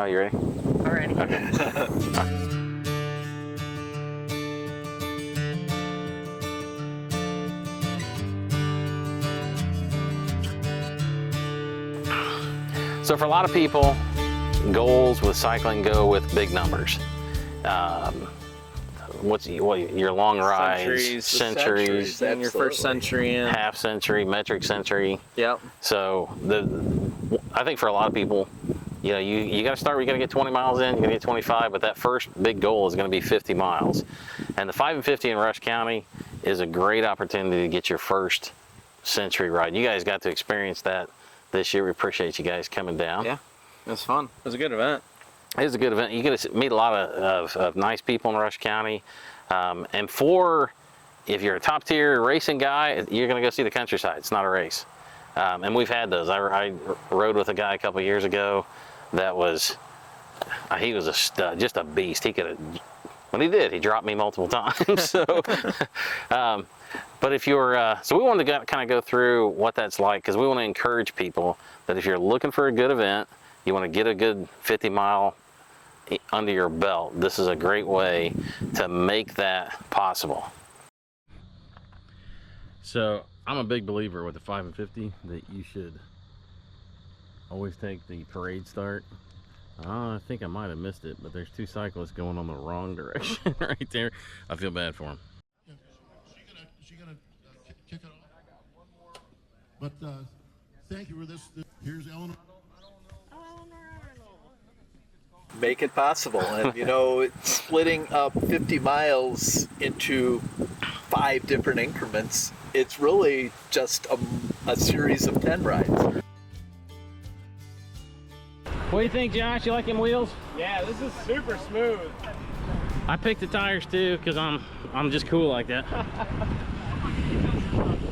Oh, you ready? I'm ready. Okay. So for a lot of people, goals with cycling go with big numbers. What's your long rides, centuries, and your first century in. half century, metric century. Yep. So I think for a lot of people, you know, you got to start. You got to get 20 miles in. You got to get 25, but that first big goal is going to be 50 miles. And the 5 and 50 in Rush County is a great opportunity to get your first century ride. You guys got to experience that this year. We appreciate you guys coming down. Yeah, it was fun. It was a good event. It is a good event. You get to meet a lot of nice people in Rush County. And if you're a top tier racing guy, you're going to go see the countryside. It's not a race. And we've had those. I rode with a guy a couple of years ago that was, he was a stud, just a beast. He could have, when he did, he dropped me multiple times. So, but if you're, so we wanted to kind of go through what that's like, because we want to encourage people that if you're looking for a good event, you want to get a good 50 mile under your belt, this is a great way to make that possible. So I'm a big believer with the 5 and 50 that you should always take the parade start. I think I might have missed it, but there's two cyclists going on the wrong direction right there. I feel bad for them. Is she gonna kick it off? But thank you for this. Here's Eleanor. Make it possible. And you know, splitting up 50 miles into 5 different increments, it's really just a series of 10 rides. What do you think, Josh? You like them wheels? Yeah, this is super smooth. I picked the tires too because I'm just cool like that.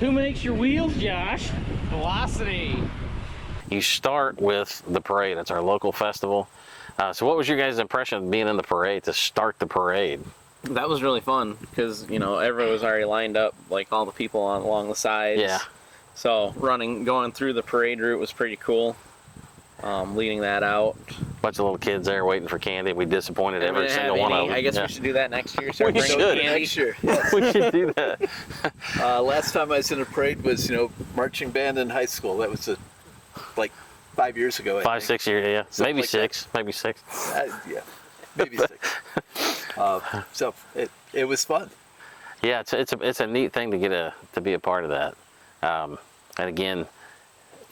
Who makes your wheels, Josh? Velocity. You start with the parade. It's our local festival. So what was your guys' impression of being in the parade to start the parade? That was really fun because, you know, everyone was already lined up, like all the people along the sides. Yeah. So going through the parade route was pretty cool. Leading that out. Bunch of little kids there waiting for candy. We disappointed every single one of them. I guess we should do that next year. Start We bringing should. candy. Next year, yes. We should do that. Last time I was in a parade was, you know, marching band in high school. That was like 5 years ago. 5, 6 years, yeah. Something Maybe like 6. that. Maybe 6. Yeah, maybe 6. So it was fun. Yeah, it's a neat thing to be a part of that. And again,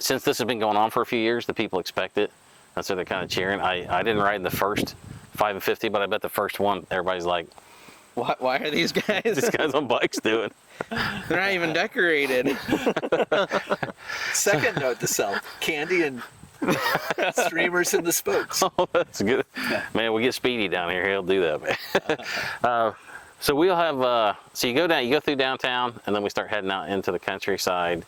since this has been going on for a few years, the people expect it. That's why they're kind of cheering. I didn't ride in the first 5 and 50, but I bet the first one, everybody's like, Why are these guys? this guy's on bikes doing. They're not even decorated. Second note to self: candy and streamers in the spokes. Oh, that's good. Man, we get Speedy down here. He'll do that, man. So we'll have, so you go through downtown, and then we start heading out into the countryside.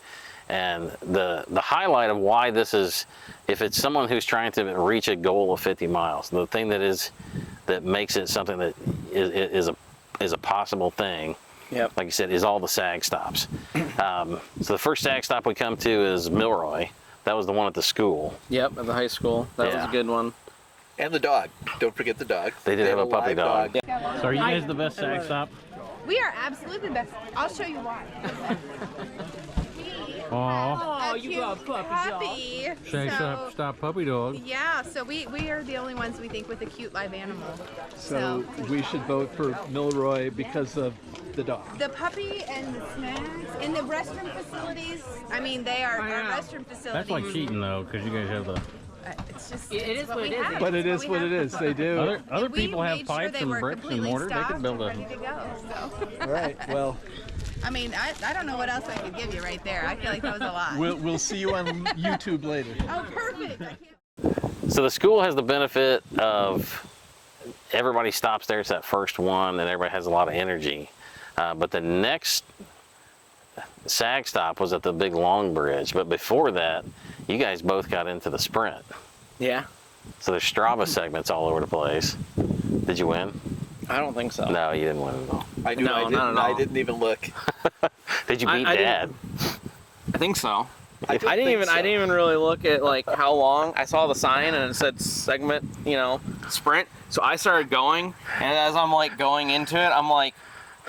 And the highlight of why this is, if it's someone who's trying to reach a goal of 50 miles, the thing that makes it something that is a possible thing, Yep. like you said, is all the sag stops. So the first sag stop we come to is Milroy. That was the one at the school. Yep, at the high school. That was Yeah. a good one. And the dog. Don't forget the dog. They did have a puppy live dog. So are you guys the best sag stop? We are absolutely the best. I'll show you why. Oh, You got a puppy. stop puppy dog. Yeah, so we are the only ones we think with a cute live animal. So we should vote for Milroy because of the dog. The puppy and the snacks and the restroom facilities. I mean, they are our restroom facilities. That's like cheating though, because you guys have the. It's just It is what it is. But it is what it is. They do. Other people have pipes and bricks and mortar. They could build ready to go. So. All right. Well, I mean, I don't know what else I could give you right there. I feel like that was a lot. we'll see you on YouTube later. Oh, perfect. I can't... So the school has the benefit of everybody stops there. It's that first one, and everybody has a lot of energy. But the next sag stop was at the big long bridge. But before that, you guys both got into the sprint. Yeah. So there's Strava segments all over the place. Did you win? I don't think so. No, you didn't win at all. I knew No, I didn't. not at all. I didn't even look. Did you beat I Dad? I think so. I didn't even really look at like how long. I saw the sign and it said segment, sprint. So I started going, and as I'm like going into it,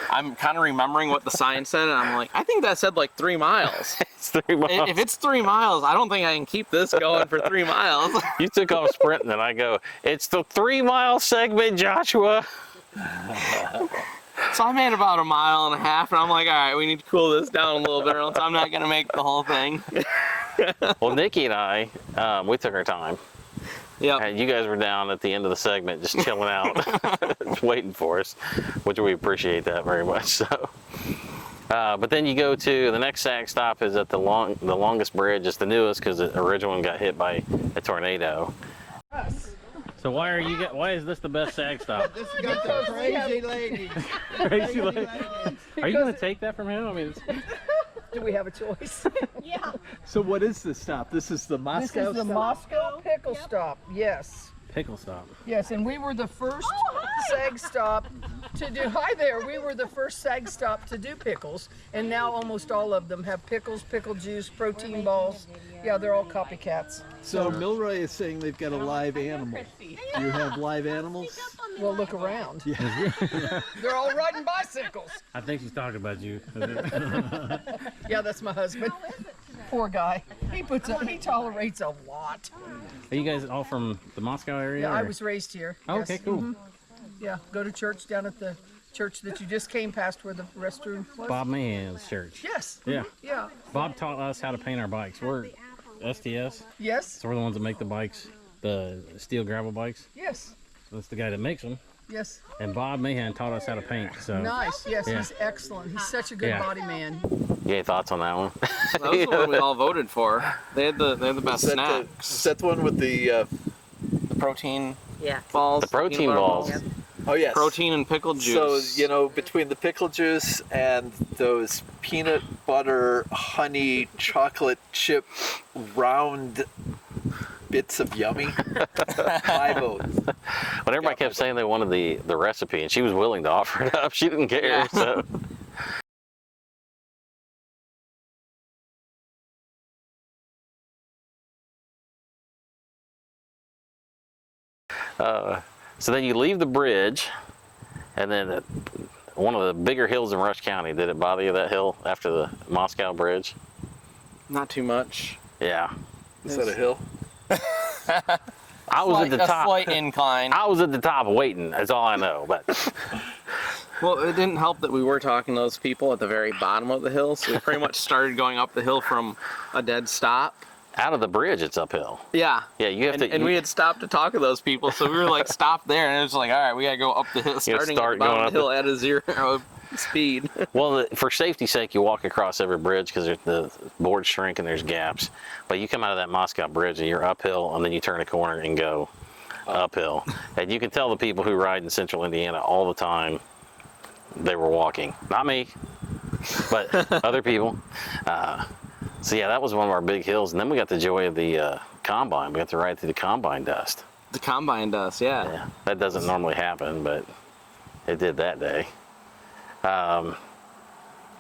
I'm kind of remembering what the sign said, and I'm like, I think that said like 3 miles. It's 3 miles. If it's 3 miles, I don't think I can keep this going for 3 miles. You took off sprinting, and I go, it's the 3-mile segment, Joshua. So I made about 1.5 miles, and I'm like, all right, we need to cool this down a little bit, or else I'm not gonna make the whole thing. Well, Nikki and I, we took our time. Yeah. And you guys were down at the end of the segment just chilling out, just waiting for us, which we appreciate that very much. So, but then you go to the next sag stop is at the longest bridge. It's the newest because the original one got hit by a tornado. So why is this the best sag stop? This has got the crazy lady. Crazy lady. Are you going to take that from him? I mean, Do we have a choice? Yeah. So what is this stop? This is the Moscow This is the stop? Moscow pickle stop. Yes. pickle stop. Yes, and we were the first sag stop to do. Hi there. We were the first sag stop to do pickles, and now almost all of them have pickles, pickle juice, protein balls. Yeah, they're all copycats. So Milroy is saying they've got a live animal. Do you have live animals? Well, look around. They're all riding bicycles. I think she's talking about you. Yeah, that's my husband. Poor guy. He tolerates a lot. Are you guys all from the Moscow area? Yeah, I or? was raised here. Oh, Yes. okay, cool. Mhm. Yeah, go to church down at the church that you just came past where the restroom was. Bob Mahan's church. Yes. Yeah. Yeah. Bob taught us how to paint our bikes. We're STS, Yes. so we're the ones that make the bikes, the steel gravel bikes. Yes. That's the guy that makes them. Yes. And Bob Mahan taught us how to paint. So Nice. Yes, Yeah. he's excellent. He's such a good Yeah. body man. you any thoughts on that one? That was the one we all voted for. They had the best Is snacks. that the one with the? The protein Yeah. balls. The protein peanut butter balls. Oh yes. Protein and pickle juice. So between the pickle juice and those peanut butter, honey, chocolate chip, round bits of yummy, my vote. But everybody kept saying they wanted the recipe, and she was willing to offer it up. She didn't care. Yeah. So. So then you leave the bridge, and then one of the bigger hills in Rush County. Did it bother you, that hill, after the Moscow Bridge? Not too much. Yeah. Is that a hill? I was at the A top. slight incline. I was at the top waiting. That's all I know. But Well, it didn't help that we were talking to those people at the very bottom of the hill, so we pretty much started going up the hill from a dead stop. out of the bridge, it's uphill. Yeah. Yeah, you have to. And we had stopped to talk to those people, so we were like stopped there, and it was like, all right, we gotta go up the hill, starting start at the bottom going of the hill at a 0 speed. Well, for safety's sake, you walk across every bridge because the boards shrink and there's gaps. But you come out of that Moscow bridge and you're uphill, and then you turn a corner and go uphill. And you can tell the people who ride in Central Indiana all the time, they were walking. Not me, but other people. So yeah, that was one of our big hills. And then we got the joy of the combine. We got to ride through the combine dust. The combine dust, yeah. Yeah, that doesn't normally happen, but it did that day. And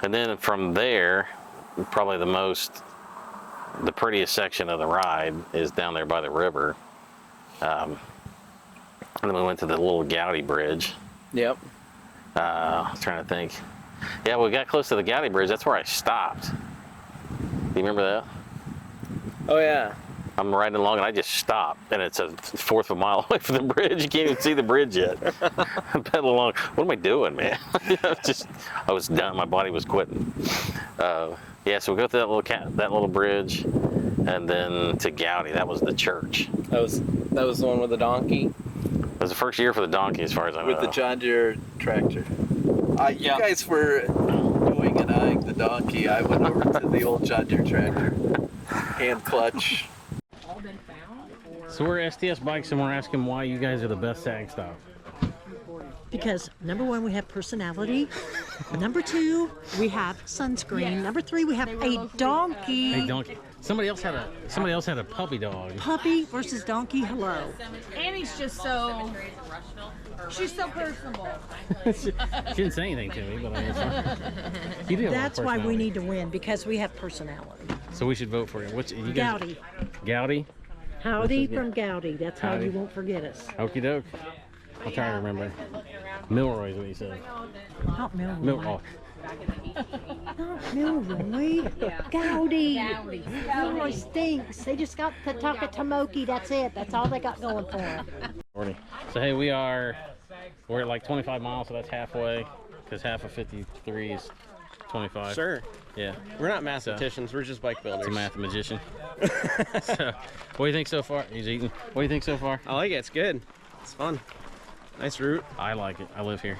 then from there, probably the prettiest section of the ride is down there by the river. And then we went to the little Gowdy Bridge. Yep. I was trying to think. Yeah, we got close to the Gowdy Bridge. That's where I stopped. Do you remember that? Oh yeah. I'm riding along and I just stopped, and it's a fourth of a mile away from the bridge. You can't even see the bridge yet. I'm pedaling along. What am I doing, man? I was done. My body was quitting. Yeah, so we go through that little bridge, and then to Gowdy. That was the church. That was the one with the donkey. It was the first year for the donkey, as far as I know. With the John Deere tractor. You Yeah. guys were doing and eyeing the donkey. I went over to the old John Deere tractor. Hand clutch. So we're STS Bikes, and we're asking why you guys are the best sag stop. Because number one, we have personality. Number two, we have sunscreen. Number three, we have a donkey. Hey, donkey. Somebody else had a puppy dog. Puppy versus donkey. Hello. Annie's just she's so personable. She didn't say anything to me, but I guess you do have a lot of That's why we personality. need to win, because we have personality. So we should vote for you. What's you guys? Gowdy. Gowdy? Howdy from Gowdy. That's how Howdy. you won't forget us. Okie doke. I'll try to remember. Milroy is what you said. Not Milroy. Oh. Not Milroy. Gowdy. Milroy stinks. They just got the Takatamoki. That's it. That's all they got going for them. So hey, we're at like 25 miles, so that's halfway. Because half of 53 is 25. Sure. Yeah. We're not mathematicians. We're just bike builders. It's a mathematician. So, what do you think so far? He's eating. What do you think so far? I like it. It's good. It's fun. Nice route. I like it. I live here.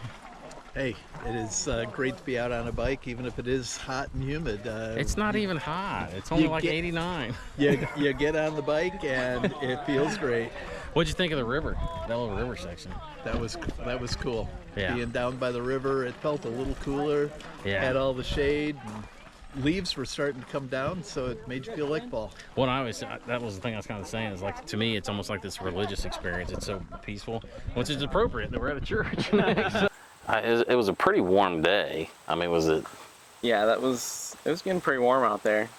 Hey, it is great to be out on a bike, even if it is hot and humid. It's not even hot. It's only You like get- 89. You get on the bike and it feels great. What'd you think of the river? That little river section. That was cool. Yeah. Being down by the river, it felt a little cooler. Yeah. Had all the shade. And leaves were starting to come down, so it made you feel like fall. Well, that was the thing I was kind of saying, is like, to me, it's almost like this religious experience. It's so peaceful, which is appropriate that we're at a church. It was a pretty warm day. I mean, was it? Yeah, it was getting pretty warm out there.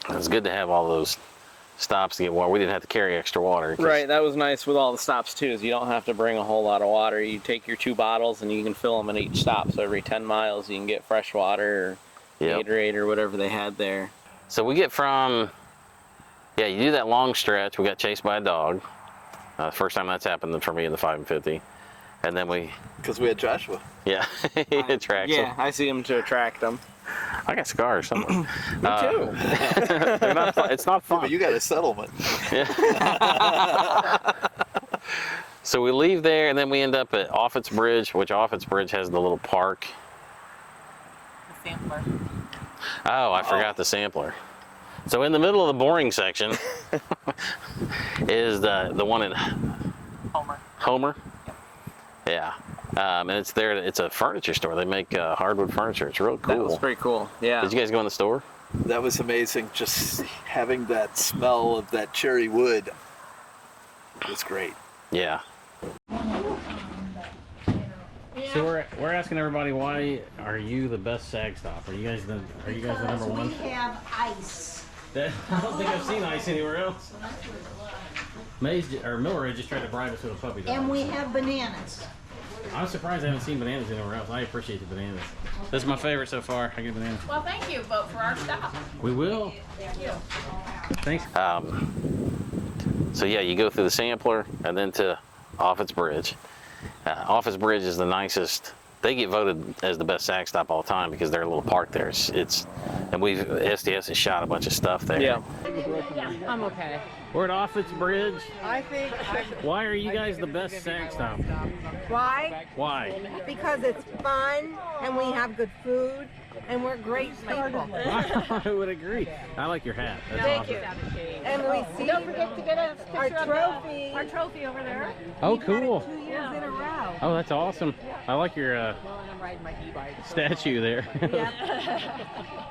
It was good to have all those stops to get water. We didn't have to carry extra water. Right, that was nice with all the stops too, is you don't have to bring a whole lot of water. You take your 2 bottles and you can fill them in each stop. So every 10 miles you can get fresh water or Yep. Gatorade or whatever they had there. So we get from, you do that long stretch. We got chased by a dog. First time that's happened for me in the 5 and 50. And then Because we had Joshua. yeah, he attracts Yeah, them. I see them to attract them. I got scars somewhere. Me too. They're not fun. It's not fun. But you got a settlement. So we leave there, and then we end up at Offutt's Bridge, which Offutt's Bridge has the little park. The sampler. Oh, I forgot the sampler. So in the middle of the boring section is the one in Homer. Homer. Yeah, and it's there. It's a furniture store. They make hardwood furniture. It's real cool. That was pretty cool. Yeah. Did you guys go in the store? That was amazing. Just having that smell of that cherry wood was great. Yeah. So we're asking everybody, why are you the best sag stop? Are you guys the number one? We have ice. I don't think I've seen ice anywhere else. Milroy just tried to bribe us with a puppy dog. And we have bananas. I'm surprised I haven't seen bananas anywhere else. I appreciate the bananas. This is my favorite so far. I get bananas. Well, thank you. Vote for our stop. We will. Thank you. Thanks. So yeah, you go through the sampler and then to Offutt's Bridge. Offutt's Bridge is the nicest. They get voted as the best sag stop all the time because they're a little park there. And SDS has shot a bunch of stuff there. Yeah. I'm okay. We're at Offutt's Bridge. I think. Why are you guys the best sag stop? Why? Why? Because it's fun and we have good food and we're great people. I would agree. I like your hat. That's Thank awesome. you. And we see. Don't forget to get our trophy. Our trophy over there. Oh, We've had it cool. 2 years in a row. Oh, that's awesome. I like your I'm riding my e-bike. statue there.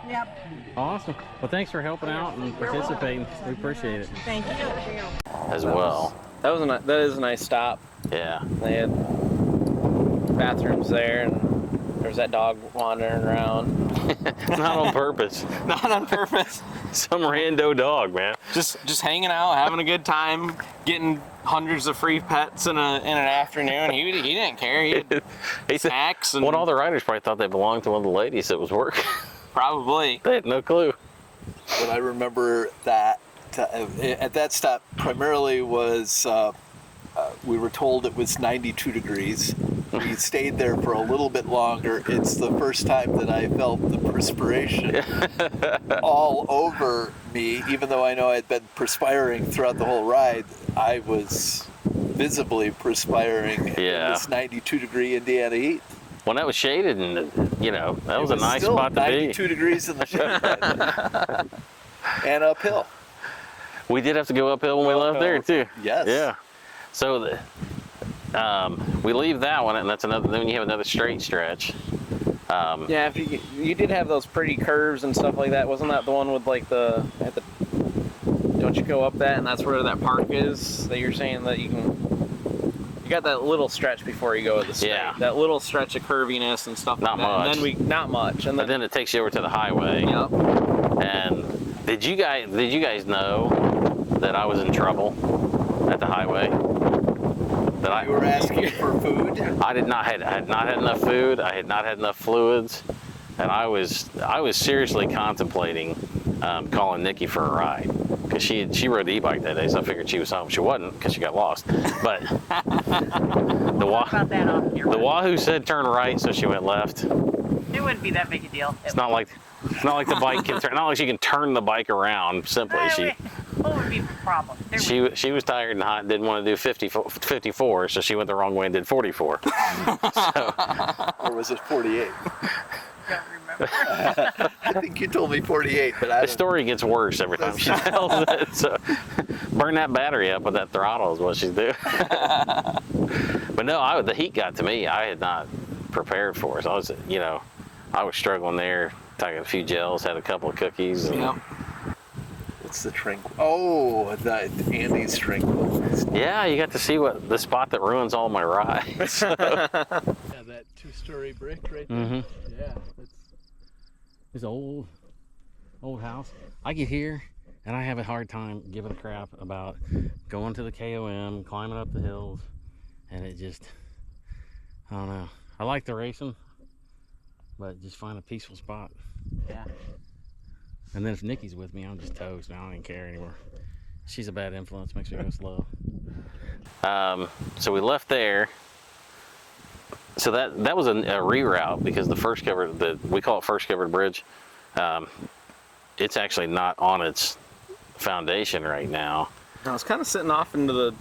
Yep. Awesome. Well, thanks for helping out and participating. We appreciate it. Thank you. As well. That is a nice stop. Yeah. They had bathrooms there, and there was that dog wandering around. Not on purpose. Not on purpose. Some rando dog, man. Just hanging out, having a good time, getting hundreds of free pets in an afternoon. He didn't care. He had He said, snacks and well, all the riders probably thought they belonged to one of the ladies that was working. probably. They had no clue. What I remember that at that stop primarily was we were told it was 92 degrees. We stayed there for a little bit longer. It's the first time that I felt the perspiration all over me, even though I know I'd been perspiring throughout the whole ride. I was visibly perspiring in this 92 degree Indiana heat. When that was shaded, and that was a nice still spot to 92 be. degrees in the shade. And uphill. We did have to go uphill when we left there too. Yes. Yeah. So we leave that one, and that's another. Then you have another straight stretch. Yeah, if you did have those pretty curves and stuff like that. Wasn't that the one with like don't you go up that, and that's where that park is that you're saying that you got that little stretch before you go to the straight. Yeah. That little stretch of curviness and stuff Not like that. much. And then not much. And But then it takes you over to the highway. Yep. And Did you guys know that I was in trouble at the highway? That You were asking for food? I had not had enough food. I had not had enough fluids, and I was seriously contemplating calling Nikki for a ride because she rode the e-bike that day, so I figured she was home. She wasn't because she got lost. But the Wahoo said turn right, so she went left. It wouldn't be that big a deal. It's not like the bike can turn. Not like she can turn the bike around simply. What would be the problem? She was tired and hot, didn't want to do 54, so she went the wrong way and did 44. Or was it 48? Don't remember. I think you told me 48, but The story gets worse every time she tells it. So burn that battery up with that throttle is what she's doing. But no, the heat got to me. I had not prepared for it. So I was struggling there. Took a few gels, had a couple of cookies. And, Yep. It's the tranquil. Oh, the Andy's tranquil. yeah, you got to see the spot that ruins all my rides. Yeah, that 2-story brick right there. Mm-hmm. Yeah, This old house. I get here and I have a hard time giving a crap about going to the KOM, climbing up the hills, and it just, I don't know. I like the racing, but just find a peaceful spot. Yeah. And then if Nikki's with me, I'm just toast. I don't even care anymore. She's a bad influence, makes me go slow. So we left there. So that was a reroute because the first covered, we call it first covered bridge. It's actually not on its foundation right now. No, it's kind of sitting off into the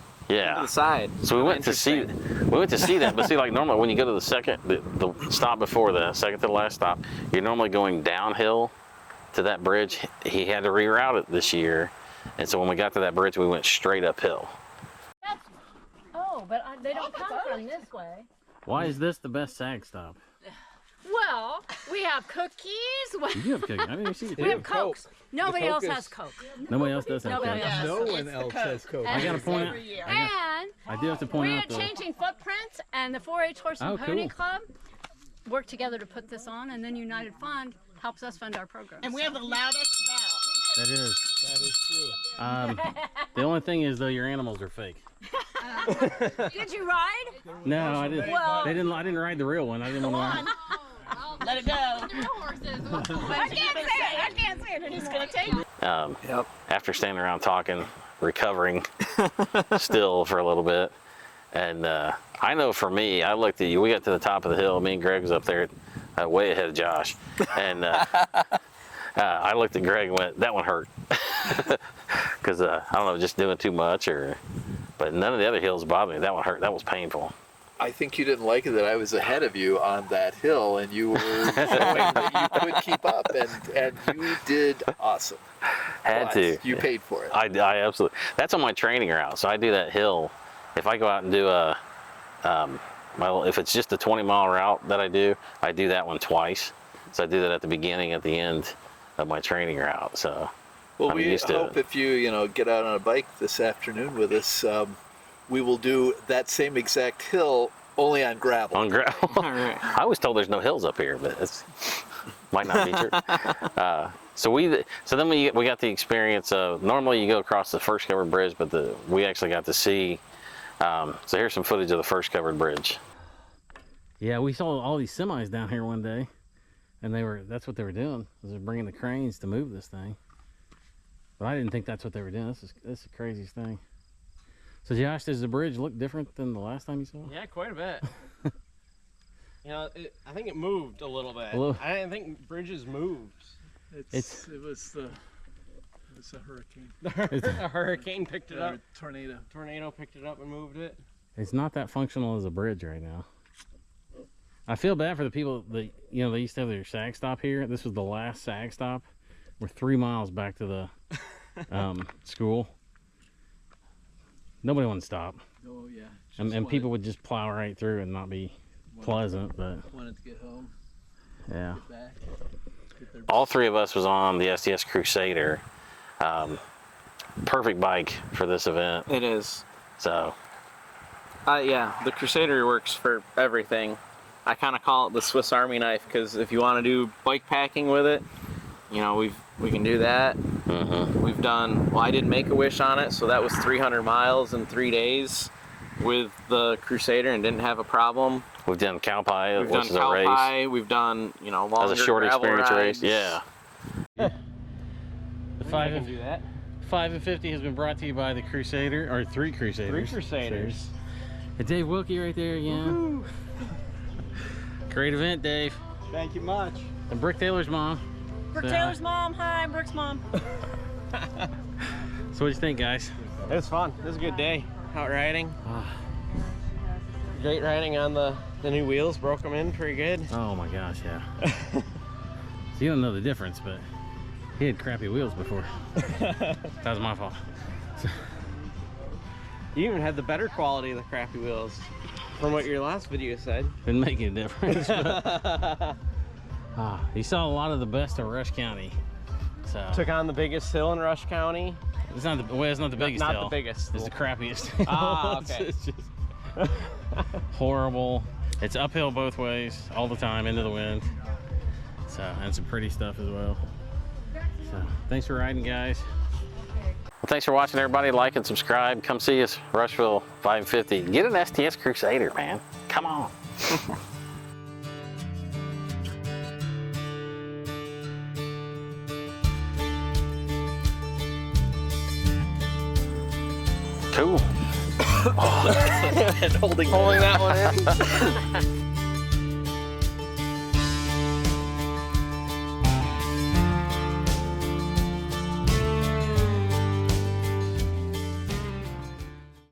side. So we went to see that, but see, like normally when you go to the stop before the second to the last stop, you're normally going downhill to that bridge. He had to reroute it this year, and so when we got to that bridge, we went straight uphill. But they don't come from this way. Why is this the best sag stop? Well, we have cookies. You have cookies. I didn't even see the We have Cokes. Nobody else has Coke. Nobody else does have Nobody Coke. else. No one else has Coke. I gotta point out. And I do have to point we are out though. changing footprints, and the 4-H Horse and Pony cool. Club work together to put this on, and then United Fund helps us fund our program. And we have the loudest bell. That is true. The only thing is though, your animals are fake. Did you ride? No, I didn't. Well- I didn't ride the real one. I didn't want to. Let it go. I can't say it. They're just going to take it. After standing around talking, recovering still for a little bit. And I know for me, I looked at you, we got to the top of the hill, me and Greg was up there way ahead of Josh. And I looked at Greg and went, that one hurt. Because I don't know, just doing too much but none of the other hills bothered me. That one hurt, that was painful. I think you didn't like it that I was ahead of you on that hill, and you were showing that you could keep up, and you did awesome. Had to. You paid for it. I absolutely. That's on my training route. So I do that hill. If I go out and do if it's just a 20-mile route that I do that one twice. So I do that at the beginning, at the end of my training route. So Well, I'm we used to hope it. if you get out on a bike this afternoon with us, we will do that same exact hill only on gravel. On gravel. Right. I was told there's no hills up here, but it might not be true. So then we got the experience of, normally you go across the first covered bridge, but we actually got to see. So here's some footage of the first covered bridge. Yeah, we saw all these semis down here one day, and that's what they were doing. They're bringing the cranes to move this thing. But I didn't think that's what they were doing. This is the craziest thing. So Josh, does the bridge look different than the last time you saw it? Yeah, quite a bit. I think it moved a little bit. I didn't think bridges moved. It was a hurricane. A hurricane picked it up. Tornado. Tornado picked it up and moved it. It's not that functional as a bridge right now. I feel bad for the people that, they used to have their sag stop here. This was the last sag stop. We're 3 miles back to the school. Nobody wanted to stop. Oh yeah. And people would just plow right through and not be pleasant, but Wanted to get home. yeah. Get back. Get their All three of us was on the SDS Crusader. Perfect bike for this event. It is. So Yeah, the Crusader works for everything. I kind of call it the Swiss Army knife because if you want to do bike packing with it, we can do that. We've done, well, I did Make-A-Wish on it, so that was 300 miles in 3 days with the Crusader and didn't have a problem. We've done cow pie, We've which done is a cow race. pie. We've done, you know, longer As a short gravel experience rides. race. Yeah. The 5 and do that. 5 and 50 has been brought to you by the Crusader, or 3 Crusaders. 3 Crusaders. And Dave Wilkie right there again. Great event, Dave. Thank you much. And Brooke Taylor's mom. Brooke So, Taylor's mom. Hi, I'm Brooke's mom. So what do you think, guys? It was fun. It was a good day out riding. Great riding on the new wheels. Broke them in pretty good. Oh my gosh, yeah. So you don't know the difference, but he had crappy wheels before. That was my fault. You even had the better quality of the crappy wheels from what your last video said. Didn't make a difference. But, you saw a lot of the best of Rush County. So Took on the biggest hill in Rush County. it's not the well, it's not the biggest Not hill. the biggest. It's the crappiest hill. Ah, okay. It's just horrible. It's uphill both ways all the time into the wind. So and some pretty stuff as well. So thanks for riding, guys. Well, thanks for watching, everybody. Like and subscribe. Come see us, Rushville 550. Get an STS Crusader, man. Come on. Cool. And holding Holding that one in.